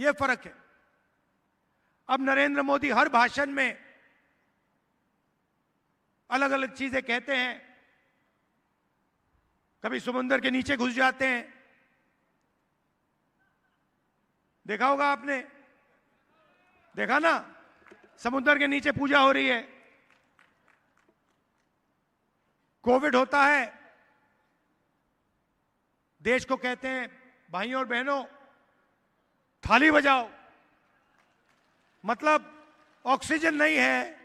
यह फर्क है। अब नरेंद्र मोदी हर भाषण में अलग अलग चीजें कहते हैं, कभी समुद्र के नीचे घुस जाते हैं, देखा होगा आपने, देखा ना, समुद्र के नीचे पूजा हो रही है, कोविड होता है, देश को कहते हैं भाइयों और बहनों थाली बजाओ, मतलब ऑक्सीजन नहीं है,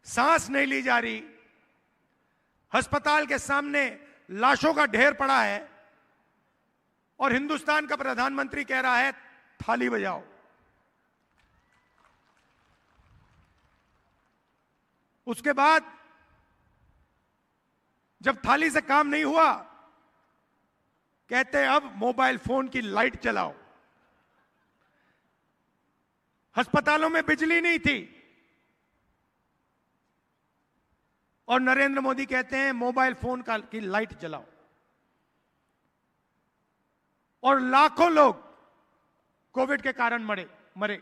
सांस नहीं ली जा रही, अस्पताल के सामने लाशों का ढेर पड़ा है और हिंदुस्तान का प्रधानमंत्री कह रहा है थाली बजाओ। उसके बाद जब थाली से काम नहीं हुआ, कहते हैं अब मोबाइल फोन की लाइट जलाओ। अस्पतालों में बिजली नहीं थी और नरेंद्र मोदी कहते हैं मोबाइल फोन की लाइट जलाओ, और लाखों लोग कोविड के कारण मरे।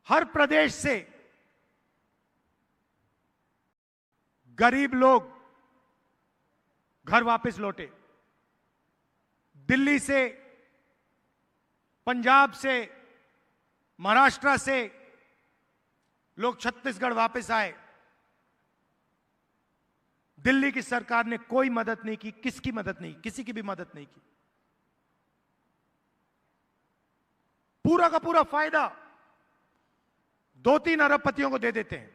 हर प्रदेश से गरीब लोग घर वापस लौटे, दिल्ली से, पंजाब से, महाराष्ट्र से लोग छत्तीसगढ़ वापस आए। दिल्ली की सरकार ने कोई मदद नहीं की, किसकी मदद नहीं, किसी की भी मदद नहीं की। पूरा का पूरा फायदा 2-3 अरबपतियों को दे देते हैं।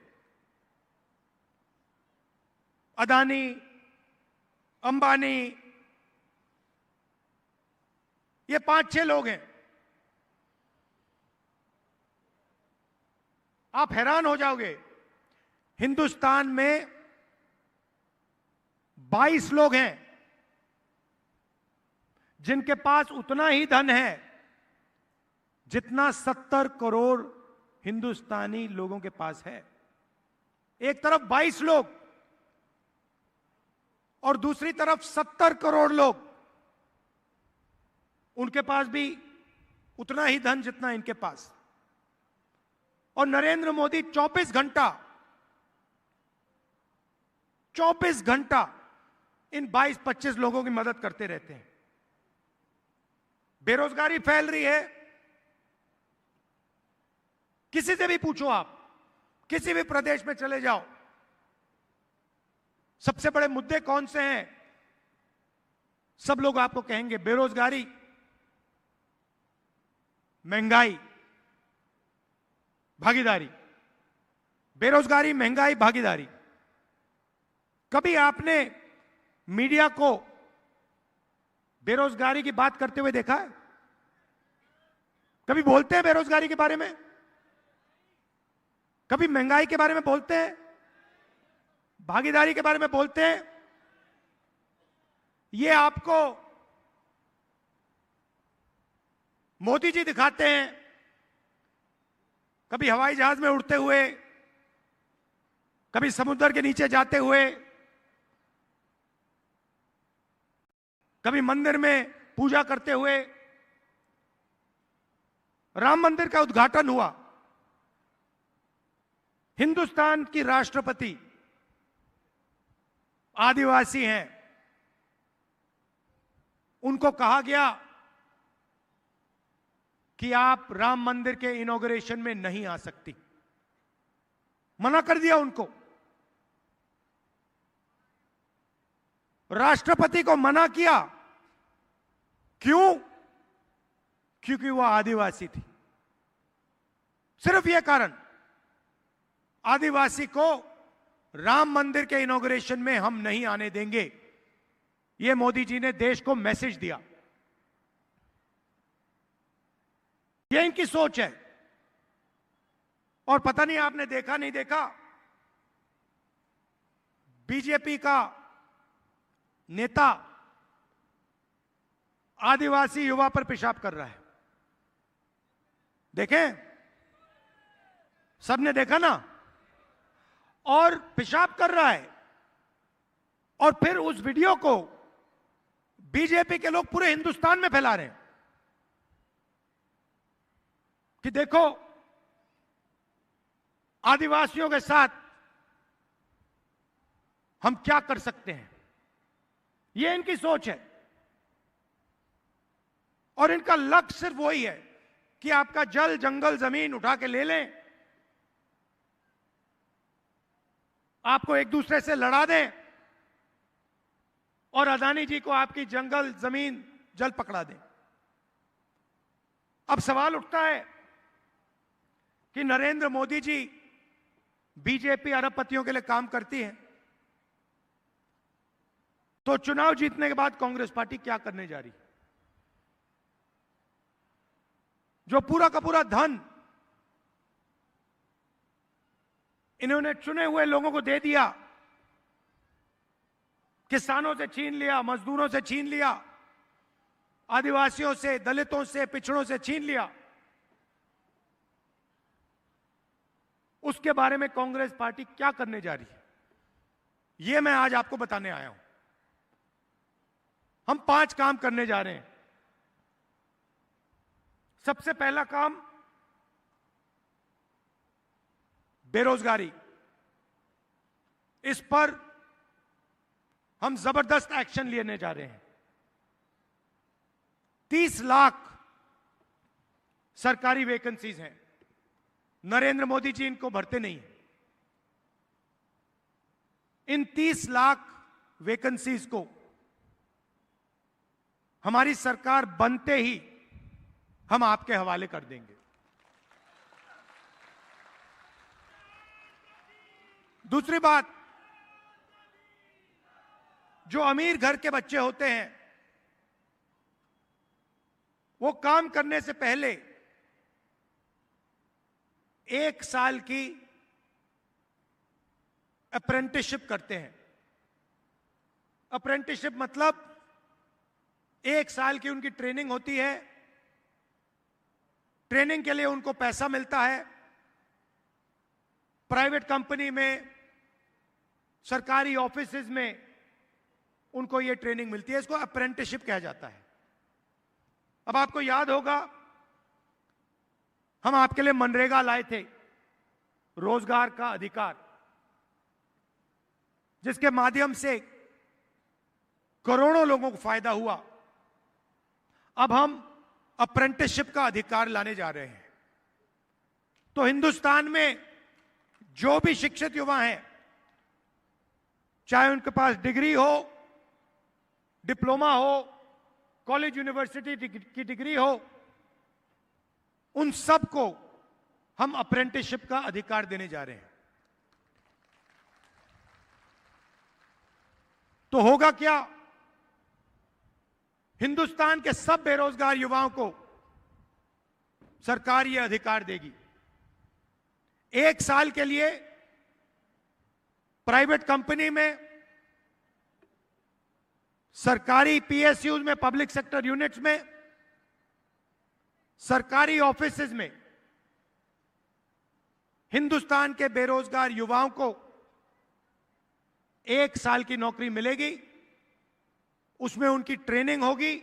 अदानी, अंबानी, ये 5-6 लोग हैं। आप हैरान हो जाओगे, हिंदुस्तान में 22 लोग हैं जिनके पास उतना ही धन है जितना 70 करोड़ हिंदुस्तानी लोगों के पास है। एक तरफ 22 लोग और दूसरी तरफ 70 करोड़ लोग, उनके पास भी उतना ही धन जितना इनके पास। और नरेंद्र मोदी 24 घंटा इन 22-25 लोगों की मदद करते रहते हैं। बेरोजगारी फैल रही है, किसी से भी पूछो आप, किसी भी प्रदेश में चले जाओ, सबसे बड़े मुद्दे कौन से हैं? सब लोग आपको कहेंगे बेरोजगारी, महंगाई, भागीदारी। बेरोजगारी, महंगाई, भागीदारी। कभी आपने मीडिया को बेरोजगारी की बात करते हुए देखा है? कभी बोलते हैं बेरोजगारी के बारे में? कभी महंगाई के बारे में बोलते हैं? भागीदारी के बारे में बोलते हैं? ये आपको मोदी जी दिखाते हैं, कभी हवाई जहाज में उड़ते हुए, कभी समुद्र के नीचे जाते हुए, कभी मंदिर में पूजा करते हुए। राम मंदिर का उद्घाटन हुआ, हिंदुस्तान की राष्ट्रपति आदिवासी हैं, उनको कहा गया कि आप राम मंदिर के इनॉग्रेशन में नहीं आ सकती, मना कर दिया उनको। राष्ट्रपति को मना किया, क्यों? क्योंकि वह आदिवासी थी। सिर्फ यह कारण, आदिवासी को राम मंदिर के इनॉग्रेशन में हम नहीं आने देंगे। यह मोदी जी ने देश को मैसेज दिया। यह इनकी सोच है। और पता नहीं आपने देखा नहीं देखा, बीजेपी का नेता आदिवासी युवा पर पेशाब कर रहा है। देखें, सबने देखा ना? और पेशाब कर रहा है और फिर उस वीडियो को बीजेपी के लोग पूरे हिंदुस्तान में फैला रहे हैं कि देखो आदिवासियों के साथ हम क्या कर सकते हैं। यह इनकी सोच है और इनका लक्ष्य सिर्फ वही है कि आपका जल जंगल जमीन उठा के ले लें, आपको एक दूसरे से लड़ा दें और अदानी जी को आपकी जंगल जमीन जल पकड़ा दें। अब सवाल उठता है कि नरेंद्र मोदी जी बीजेपी अरबपतियों के लिए काम करती है, तो चुनाव जीतने के बाद कांग्रेस पार्टी क्या करने जा रही है? जो पूरा का पूरा धन इन्होंने चुने हुए लोगों को दे दिया, किसानों से छीन लिया, मजदूरों से छीन लिया, आदिवासियों से, दलितों से, पिछड़ों से छीन लिया, उसके बारे में कांग्रेस पार्टी क्या करने जा रही है, यह मैं आज आपको बताने आया हूं। हम 5 काम करने जा रहे हैं। सबसे पहला काम बेरोजगारी। इस पर हम जबरदस्त एक्शन लेने जा रहे हैं। 30 लाख सरकारी वैकेंसीज हैं, नरेंद्र मोदी जी इनको भरते नहीं। इन 30 लाख वैकेंसीज को हमारी सरकार बनते ही हम आपके हवाले कर देंगे। दूसरी बात, जो अमीर घर के बच्चे होते हैं वो काम करने से पहले 1 साल की अप्रेंटिसशिप करते हैं। अप्रेंटिसशिप मतलब 1 साल की उनकी ट्रेनिंग होती है। ट्रेनिंग के लिए उनको पैसा मिलता है। प्राइवेट कंपनी में, सरकारी ऑफिसेज में उनको यह ट्रेनिंग मिलती है। इसको अप्रेंटिसशिप कहा जाता है। अब आपको याद होगा हम आपके लिए मनरेगा लाए थे, रोजगार का अधिकार, जिसके माध्यम से करोड़ों लोगों को फायदा हुआ। अब हम अप्रेंटिसशिप का अधिकार लाने जा रहे हैं। तो हिंदुस्तान में जो भी शिक्षित युवा हैं, चाहे उनके पास डिग्री हो, डिप्लोमा हो, कॉलेज यूनिवर्सिटी की डिग्री हो, उन सबको हम अप्रेंटिसशिप का अधिकार देने जा रहे हैं। तो होगा क्या? हिंदुस्तान के सब बेरोजगार युवाओं को सरकार यह अधिकार देगी। 1 साल के लिए प्राइवेट कंपनी में, सरकारी पीएसयूज में, पब्लिक सेक्टर यूनिट्स में, सरकारी ऑफिसेज में हिंदुस्तान के बेरोजगार युवाओं को 1 साल की नौकरी मिलेगी। उसमें उनकी ट्रेनिंग होगी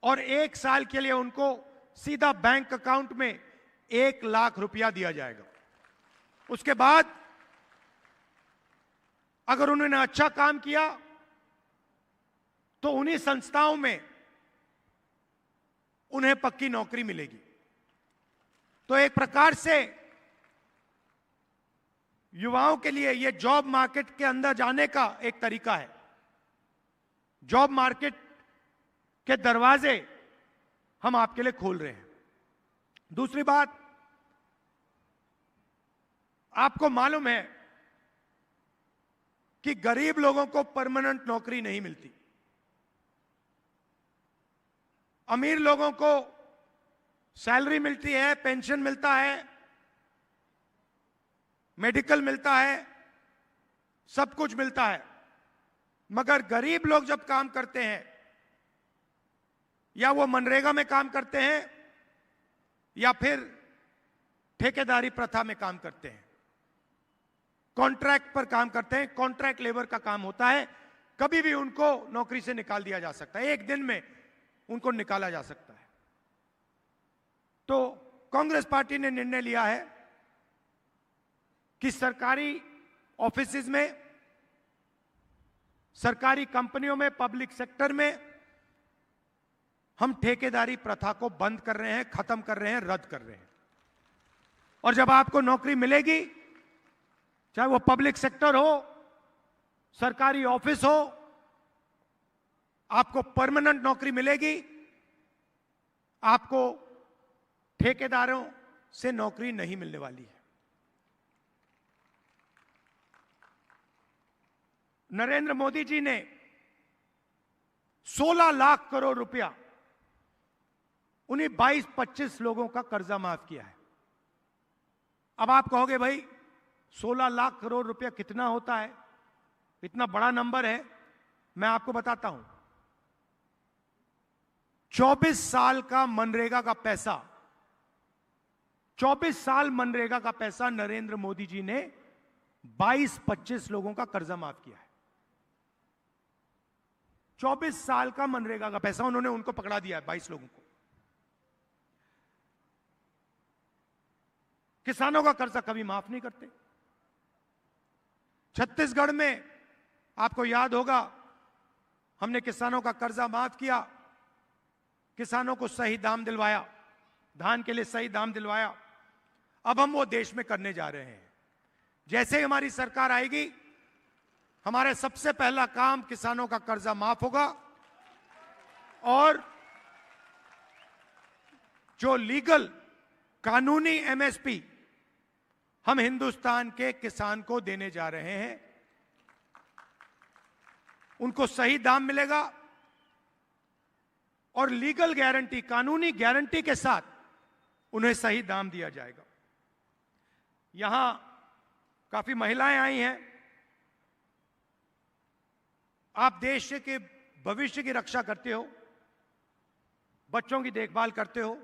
और 1 साल के लिए उनको सीधा बैंक अकाउंट में 1 लाख रुपया दिया जाएगा। उसके बाद अगर उन्होंने अच्छा काम किया तो उन्हीं संस्थाओं में उन्हें पक्की नौकरी मिलेगी। तो एक प्रकार से युवाओं के लिए यह जॉब मार्केट के अंदर जाने का एक तरीका है। जॉब मार्केट के दरवाजे हम आपके लिए खोल रहे हैं। दूसरी बात, आपको मालूम है कि गरीब लोगों को परमानेंट नौकरी नहीं मिलती। अमीर लोगों को सैलरी मिलती है, पेंशन मिलता है, मेडिकल मिलता है, सब कुछ मिलता है। मगर गरीब लोग जब काम करते हैं, या वो मनरेगा में काम करते हैं या फिर ठेकेदारी प्रथा में काम करते हैं, कॉन्ट्रैक्ट पर काम करते हैं, कॉन्ट्रैक्ट लेबर का काम होता है, कभी भी उनको नौकरी से निकाल दिया जा सकता है, एक दिन में उनको निकाला जा सकता है। तो कांग्रेस पार्टी ने निर्णय लिया है कि सरकारी ऑफिसेज में, सरकारी कंपनियों में, पब्लिक सेक्टर में हम ठेकेदारी प्रथा को बंद कर रहे हैं, खत्म कर रहे हैं, रद्द कर रहे हैं। और जब आपको नौकरी मिलेगी, चाहे वो पब्लिक सेक्टर हो, सरकारी ऑफिस हो, आपको परमानेंट नौकरी मिलेगी। आपको ठेकेदारों से नौकरी नहीं मिलने वाली है। नरेंद्र मोदी जी ने 16 लाख करोड़ रुपया उन्हीं 22-25 लोगों का कर्जा माफ किया है। अब आप कहोगे भाई 16 लाख करोड़ रुपया कितना होता है, इतना बड़ा नंबर है। मैं आपको बताता हूं, 24 साल का मनरेगा का पैसा, 24 साल मनरेगा का पैसा नरेंद्र मोदी जी ने 22-25 लोगों का कर्जा माफ किया है। 24 साल का मनरेगा का पैसा उन्होंने उनको पकड़ा दिया है, 22 लोगों को। किसानों का कर्जा कभी माफ नहीं करते। छत्तीसगढ़ में आपको याद होगा, हमने किसानों का कर्जा माफ किया, किसानों को सही दाम दिलवाया, धान के लिए सही दाम दिलवाया। अब हम वो देश में करने जा रहे हैं। जैसे ही हमारी सरकार आएगी, हमारे सबसे पहला काम किसानों का कर्जा माफ होगा और जो लीगल कानूनी एमएसपी हम हिंदुस्तान के किसान को देने जा रहे हैं, उनको सही दाम मिलेगा और लीगल गारंटी, कानूनी गारंटी के साथ उन्हें सही दाम दिया जाएगा। यहां काफी महिलाएं आई हैं। आप देश के भविष्य की रक्षा करते हो, बच्चों की देखभाल करते हो।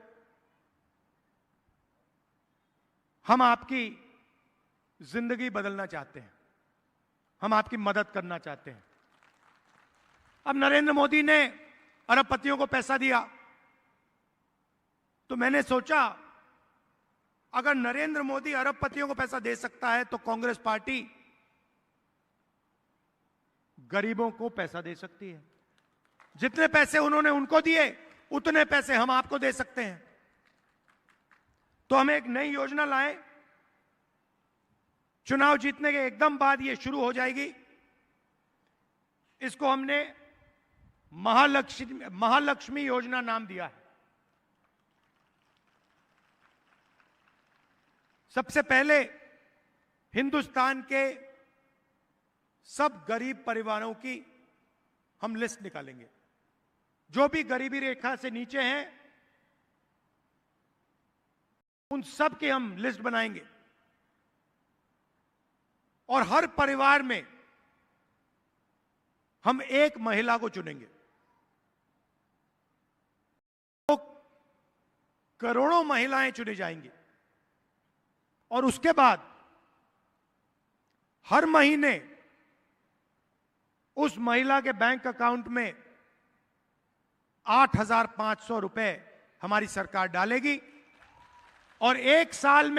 हम आपकी जिंदगी बदलना चाहते हैं, हम आपकी मदद करना चाहते हैं। अब नरेंद्र मोदी ने अरबपतियों को पैसा दिया, तो मैंने सोचा अगर नरेंद्र मोदी अरबपतियों को पैसा दे सकता है तो कांग्रेस पार्टी गरीबों को पैसा दे सकती है। जितने पैसे उन्होंने उनको दिए, उतने पैसे हम आपको दे सकते हैं। तो हम एक नई योजना लाए, चुनाव जीतने के एकदम बाद ये शुरू हो जाएगी। इसको हमने महालक्ष्मी योजना नाम दिया है। सबसे पहले हिंदुस्तान के सब गरीब परिवारों की हम लिस्ट निकालेंगे। जो भी गरीबी रेखा से नीचे हैं, उन सब की हम लिस्ट बनाएंगे और हर परिवार में हम एक महिला को चुनेंगे। तो करोड़ों महिलाएं चुनी जाएंगी और उसके बाद हर महीने उस महिला के बैंक अकाउंट में 8,500 रुपए हमारी सरकार डालेगी और एक साल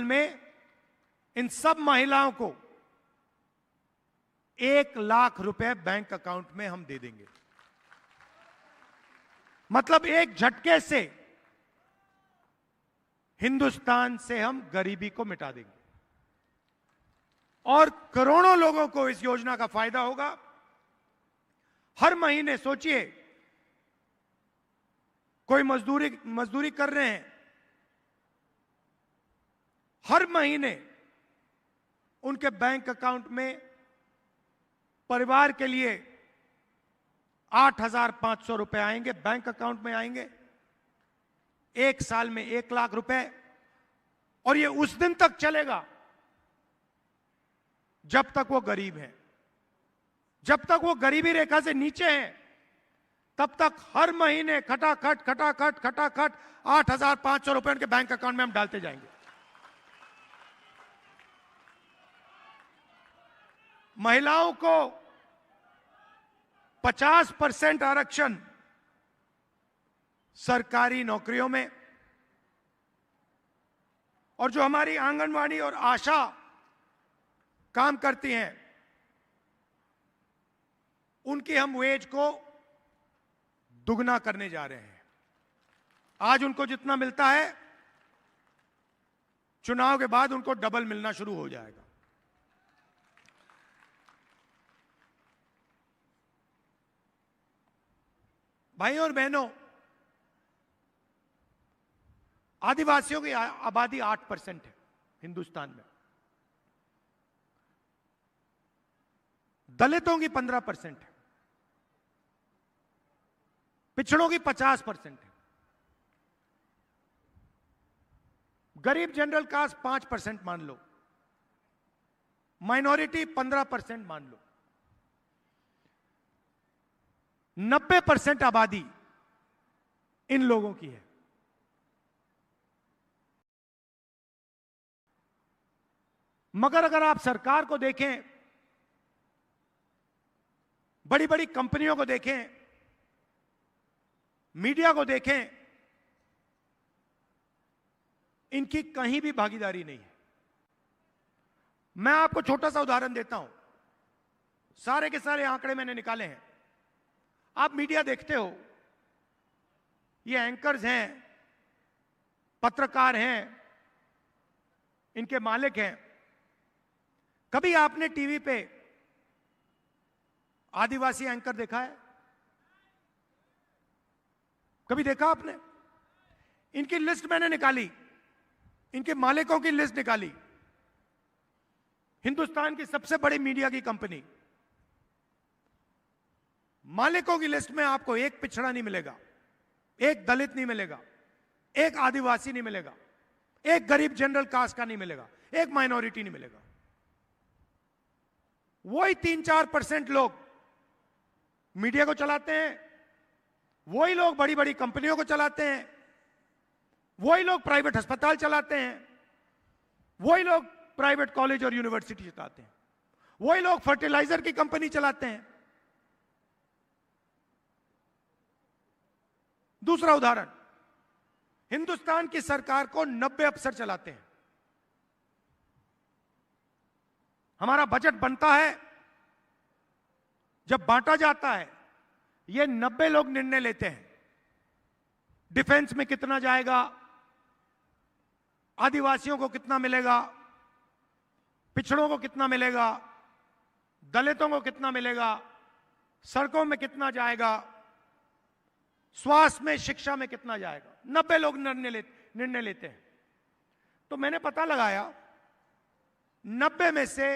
में इन सब महिलाओं को 1 लाख रुपए बैंक अकाउंट में हम दे देंगे। मतलब एक झटके से हिंदुस्तान से हम गरीबी को मिटा देंगे और करोड़ों लोगों को इस योजना का फायदा होगा। हर महीने सोचिए, कोई मजदूरी कर रहे हैं, हर महीने उनके बैंक अकाउंट में परिवार के लिए 8,500 रुपए आएंगे, बैंक अकाउंट में आएंगे। एक साल में 1 लाख रुपए, और ये उस दिन तक चलेगा जब तक वो गरीब हैं। जब तक वो गरीबी रेखा से नीचे हैं, तब तक हर महीने खटाखट 8,500 रुपए उनके बैंक अकाउंट में हम डालते जाएंगे। महिलाओं को 50% आरक्षण सरकारी नौकरियों में, और जो हमारी आंगनवाड़ी और आशा काम करती हैं उनकी हम वेज को दुगना करने जा रहे हैं। आज उनको जितना मिलता है चुनाव के बाद उनको डबल मिलना शुरू हो जाएगा। भाइयों और बहनों, आदिवासियों की आबादी 8% है हिंदुस्तान में, दलितों की 15% है, पिछड़ों की 50% है, गरीब जनरल कास्ट 5% मान लो, माइनॉरिटी 15% मान लो, 90% आबादी इन लोगों की है। मगर अगर आप सरकार को देखें, बड़ी बड़ी कंपनियों को देखें, मीडिया को देखें, इनकी कहीं भी भागीदारी नहीं है। मैं आपको छोटा सा उदाहरण देता हूं, सारे के सारे आंकड़े मैंने निकाले हैं। आप मीडिया देखते हो, ये एंकर्स हैं, पत्रकार हैं, इनके मालिक हैं। कभी आपने टीवी पे आदिवासी एंकर देखा है? कभी देखा आपने? इनकी लिस्ट मैंने निकाली, इनके मालिकों की लिस्ट निकाली। हिंदुस्तान की सबसे बड़ी मीडिया की कंपनी, मालिकों की लिस्ट में आपको एक पिछड़ा नहीं मिलेगा, एक दलित नहीं मिलेगा, एक आदिवासी नहीं मिलेगा, एक गरीब जनरल कास्ट का नहीं मिलेगा, एक माइनॉरिटी नहीं मिलेगा। वही 3-4% लोग मीडिया को चलाते हैं, वही लोग बड़ी बड़ी कंपनियों को चलाते हैं, वही लोग प्राइवेट अस्पताल चलाते हैं, वही लोग प्राइवेट कॉलेज और यूनिवर्सिटी चलाते हैं, वही लोग फर्टिलाइजर की कंपनी चलाते हैं। दूसरा उदाहरण, हिंदुस्तान की सरकार को 90 अफसर चलाते हैं। हमारा बजट बनता है, जब बांटा जाता है, ये 90 लोग निर्णय लेते हैं। डिफेंस में कितना जाएगा, आदिवासियों को कितना मिलेगा, पिछड़ों को कितना मिलेगा, दलितों को कितना मिलेगा, सड़कों में कितना जाएगा, स्वास्थ्य में, शिक्षा में कितना जाएगा। 90 लोग निर्णय लेते हैं। तो मैंने पता लगाया 90 में से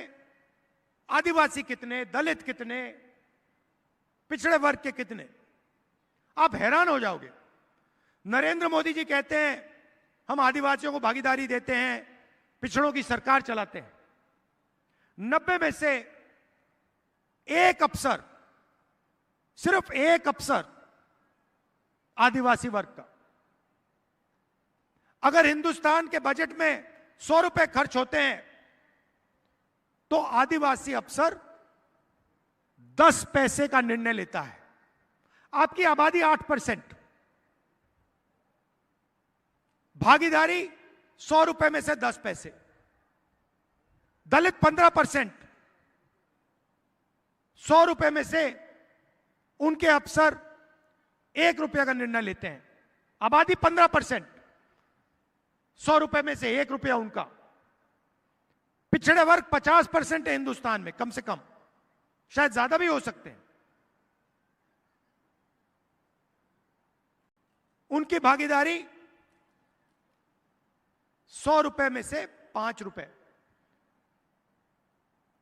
आदिवासी कितने, दलित कितने, पिछड़े वर्ग के कितने। आप हैरान हो जाओगे। नरेंद्र मोदी जी कहते हैं हम आदिवासियों को भागीदारी देते हैं, पिछड़ों की सरकार चलाते हैं। 90 में से एक अफसर, सिर्फ एक अफसर आदिवासी वर्ग का। अगर हिंदुस्तान के बजट में 100 रुपए खर्च होते हैं तो आदिवासी अफसर 10 पैसे का निर्णय लेता है। आपकी आबादी 8%, भागीदारी 100 रुपए में से 10 पैसे। दलित 15%, 100 रुपए में से उनके अफसर 1 रुपया का निर्णय लेते हैं। आबादी 15%, 100 रुपए में से 1 रुपया उनका। पिछड़े वर्ग 50% है हिंदुस्तान में, कम से कम, शायद ज्यादा भी हो सकते हैं। उनकी भागीदारी 100 रुपए में से 5 रुपए।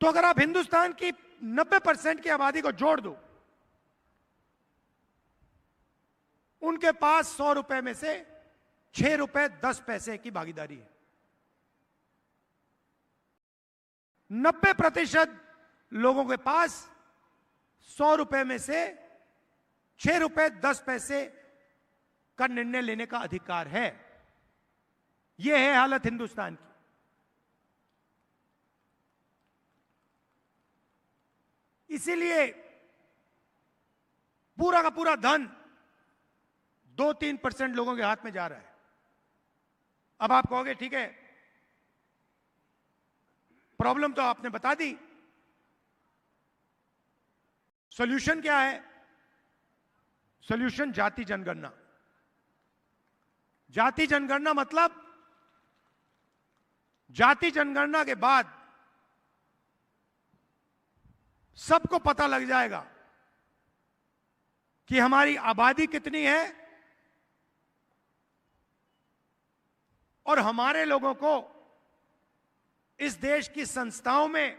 तो अगर आप हिंदुस्तान की 90% की आबादी को जोड़ दो, उनके पास 100 रुपए में से 6 रुपए 10 पैसे की भागीदारी है। 90% लोगों के पास 100 रुपए में से 6 रुपए 10 पैसे का निर्णय लेने का अधिकार है। यह है हालत हिंदुस्तान की। इसीलिए पूरा का पूरा धन 2-3% लोगों के हाथ में जा रहा है। अब आप कहोगे ठीक है, प्रॉब्लम तो आपने बता दी, सॉल्यूशन क्या है? सॉल्यूशन जाति जनगणना। जाति जनगणना मतलब जाति जनगणना के बाद सबको पता लग जाएगा कि हमारी आबादी कितनी है और हमारे लोगों को इस देश की संस्थाओं में,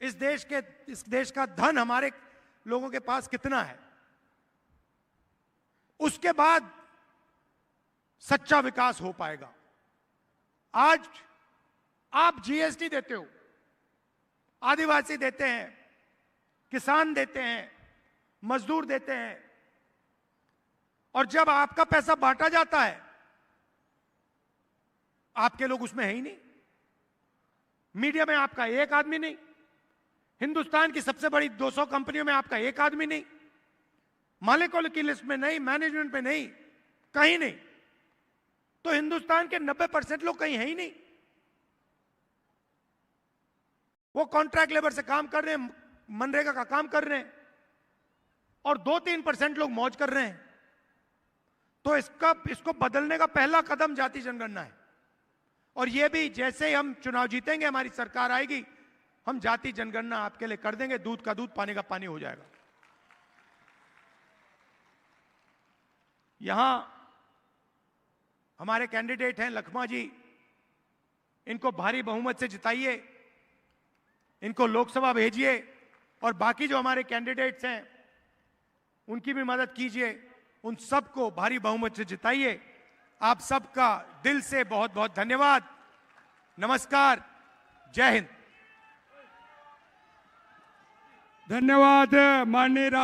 इस देश का धन हमारे लोगों के पास कितना है। उसके बाद सच्चा विकास हो पाएगा। आज आप जीएसटी देते हो, आदिवासी देते हैं, किसान देते हैं, मजदूर देते हैं, और जब आपका पैसा बांटा जाता है आपके लोग उसमें है ही नहीं। मीडिया में आपका एक आदमी नहीं, हिंदुस्तान की सबसे बड़ी 200 कंपनियों में आपका एक आदमी नहीं, मालिकों की लिस्ट में नहीं, मैनेजमेंट में नहीं, कहीं नहीं। तो हिंदुस्तान के 90% लोग कहीं है ही नहीं। वो कॉन्ट्रैक्ट लेबर से काम कर रहे हैं, मनरेगा का काम कर रहे हैं, और 2-3% लोग मौज कर रहे हैं। तो इसको बदलने का पहला कदम जाति जनगणना है। और ये भी जैसे ही हम चुनाव जीतेंगे, हमारी सरकार आएगी, हम जाति जनगणना आपके लिए कर देंगे, दूध का दूध पानी का पानी हो जाएगा। यहां हमारे कैंडिडेट हैं लखमा जी, इनको भारी बहुमत से जिताइए, इनको लोकसभा भेजिए, और बाकी जो हमारे कैंडिडेट्स हैं उनकी भी मदद कीजिए, उन सबको भारी बहुमत से जिताइए। आप सबका दिल से बहुत बहुत धन्यवाद। नमस्कार, जय हिंद। धन्यवाद माननीय